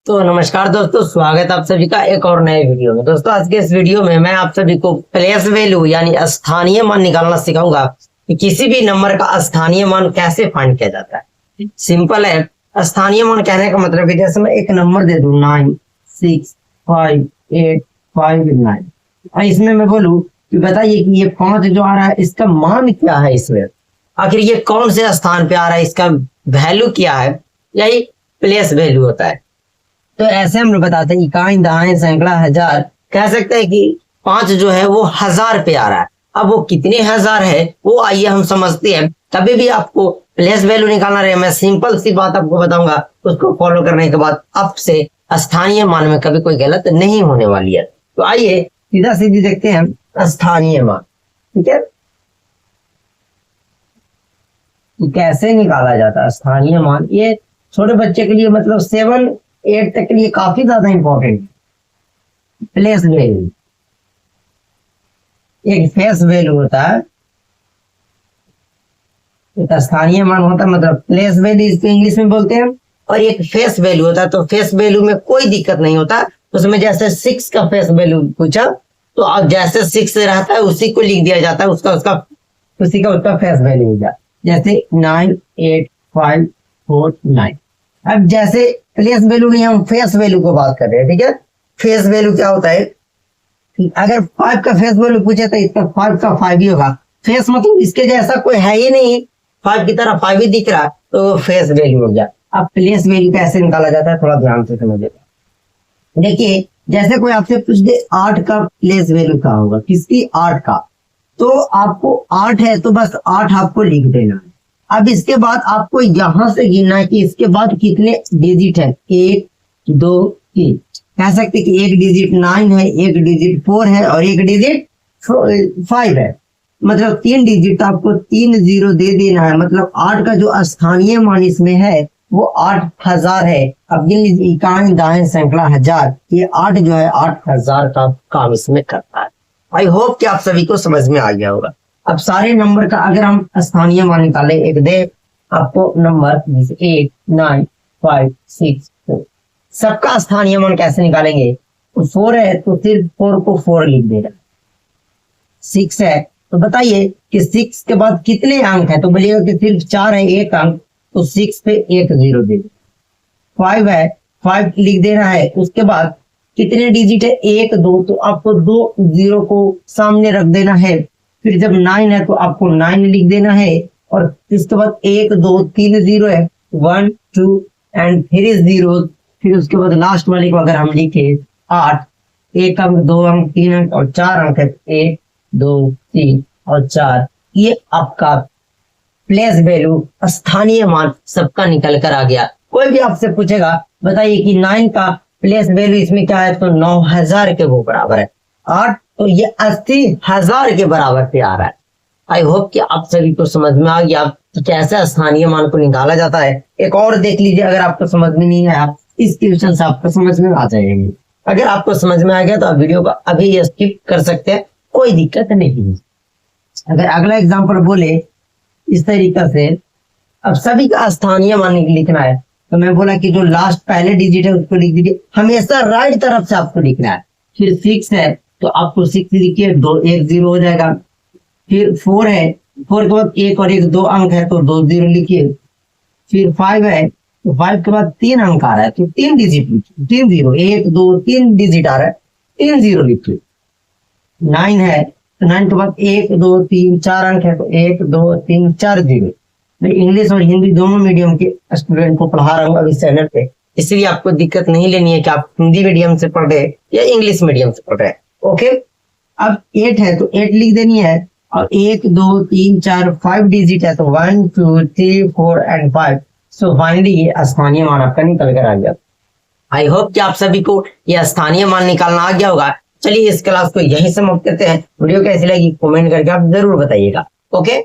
तो नमस्कार दोस्तों, स्वागत है आप सभी का एक और नए वीडियो में। दोस्तों आज के इस वीडियो में मैं आप सभी को प्लेस वैल्यू यानी स्थानीय मान निकालना सिखाऊंगा कि किसी भी नंबर का स्थानीय मान कैसे फाइंड किया जाता है। सिंपल है। स्थानीय मान कहने का मतलब है जैसे मैं एक नंबर दे दूं 9 6 5 8 5 9 और इसमें मैं बोलूं कि बताइए कि ये 5 जो आ रहा है इसका मान क्या है, इसमें आखिर ये कौन से स्थान पे आ रहा है, इसका वैल्यू क्या है, यही प्लेस वैल्यू होता है। तो ऐसे हम लोग बताते हैं इकाई दहाई सैकड़ा हजार, कह सकते हैं कि 5 जो है वो 1000 पे आ रहा है। अब वो कितने हजार है वो आइए हम समझते हैं। कभी भी आपको प्लेस वैल्यू निकालना रहे, मैं सिंपल सी बात आपको बताऊंगा, उसको फॉलो करने के बाद आपसे स्थानीय मान में कभी कोई गलत नहीं होने वाली है। तो आइए सीधा सीधी देखते हैं स्थानीय मान। ठीक है, कैसे निकाला जाता है स्थानीय मान। ये छोटे बच्चे के लिए मतलब 7 8 तक के लिए काफी ज्यादा इंपॉर्टेंट है। प्लेस वैल्यू एक फेस वैल्यू होता है, एक स्थानीय मान होता है, मतलब प्लेस वैल्यू इसको इंग्लिश में बोलते हैं, और एक फेस वैल्यू होता है। तो फेस वैल्यू में कोई दिक्कत नहीं होता, उसमें जैसे 6 का फेस वैल्यू पूछा तो अब जैसे 6 रहता है उसी को लिख दिया जाता है, उसका फेस वैल्यू हो जाता है। जैसे 9 8 5 4 9। अब जैसे प्लेस वैल्यू नहीं, हम फेस वैल्यू को बात कर रहे हैं। ठीक है, फेस वैल्यू क्या होता है कि अगर 5 का फेस वैल्यू पूछे तो इसका 5 का 5 ही होगा। फेस मतलब इसके जैसा कोई है ही नहीं, 5 की तरह 5 ही दिख रहा है तो फेस वैल्यू हो गया। अब प्लेस वैल्यू कैसे निकाला जाता है थोड़ा ध्यान से समझिए। देखिए जैसे कोई आपसे पूछ दे 8 का प्लेस वैल्यू क्या होगा, किसकी 8 का, तो आपको 8 है तो बस 8 आपको लिख देना है। अब इसके बाद आपको यहां से गिनना है कि इसके बाद कितने डिजिट है, 1 2 3। कह सकते कि एक डिजिट 9 है, एक डिजिट 4 है और एक डिजिट 5 है, मतलब 3 डिजिट आपको 3 0 दे देना है। मतलब 8 का जो स्थानीय मान इसमें है वो 8000 है। अब गिन लीजिए इकाई दाएं सैकड़ा हजार, ये 8 जो है 8000 का काम इसमें करता है। आई होप कि आप सभी को समझ में आ गया होगा। अब सारे नंबर का अगर हम स्थानीय मान निकालें, एक दे आपको नंबर 8 9 5 6 4, सबका स्थानीय मान कैसे निकालेंगे। 4 है तो सिर्फ 4 को 4 लिख देना। 6 है तो बताइए कि 6 के बाद कितने अंक है, तो बोलिएगा कि सिर्फ 4 है, एक अंक, तो 6 पे 1 0 दे देना। 5 है, 5 लिख देना है। उसके बाद कितने डिजिट है, 1 2, तो आपको 2 0 को सामने रख देना है। फिर जब 9 है तो आपको 9 लिख देना है, और इसके बाद 1 2 3 0 है, 1 2 एंड 3 0। फिर उसके बाद लास्ट वाले को अगर हम लिखे 8, 1 अंक 2 अंक 3 अंक और 4 अंक है, 1 2 3 और 4। ये आपका प्लेस वैल्यू स्थानीय मान सबका निकल कर आ गया। कोई भी आपसे पूछेगा बताइए कि 9 का प्लेस वैल्यू इसमें क्या है, तो 9000 के वो बराबर है। 8 तो ये 80000 के बराबर पे आ रहा है। आई होप कि आप सभी को समझ में आ गया कि कैसे स्थानीय मान को निकाला जाता है। एक और देख लीजिए, अगर आपको समझ में नहीं आया इस क्वेश्चन से आपको समझ में आ जाएंगे। अगर आपको समझ में आ गया तो आप वीडियो को अभी स्किप कर सकते हैं, कोई दिक्कत नहीं। अगर अगला एग्जाम्पल बोले इस तरीके से, अब सभी का स्थानीय मान लिखना है, तो मैं बोला कि जो लास्ट पहले डिजिट है उसको लिख दीजिए, हमेशा राइट तरफ से आपको लिखना है। फिर 6 है तो आपको 6 लिखिए, 2 1 0 हो जाएगा। फिर 4 है, 4 के बाद 1 और 1 2 अंक है तो 2 0 लिखिए। फिर 5 है तो 5 के बाद 3 अंक आ रहा है तो 3 डिजिट लिखिए, 3 0 1 2 3 डिजिट आ रहा है, 3 0 लिखिए। 9 है तो 9 के बाद 1 2 3 4 अंक है तो 1 2 3 4 0। मैं इंग्लिश और हिंदी दोनों मीडियम के स्टूडेंट को पढ़ा रहा हूँ इस चैनल पे, इसलिए आपको दिक्कत नहीं लेनी है कि आप हिंदी मीडियम से पढ़ रहे या इंग्लिश मीडियम से पढ़ रहे हैं। ओके, अब 8 है तो 8 लिख देनी है, और 1 2 3 4 5 डिजिट है तो 1 2 3 4 एंड 5। सो फाइनली ये स्थानीय मान आपका निकल कर आ गया। आई होप कि आप सभी को यह स्थानीय मान निकालना आ गया होगा। चलिए इस क्लास को यहीं समाप्त करते हैं। वीडियो कैसी लगी कमेंट करके आप जरूर बताइएगा। ओके।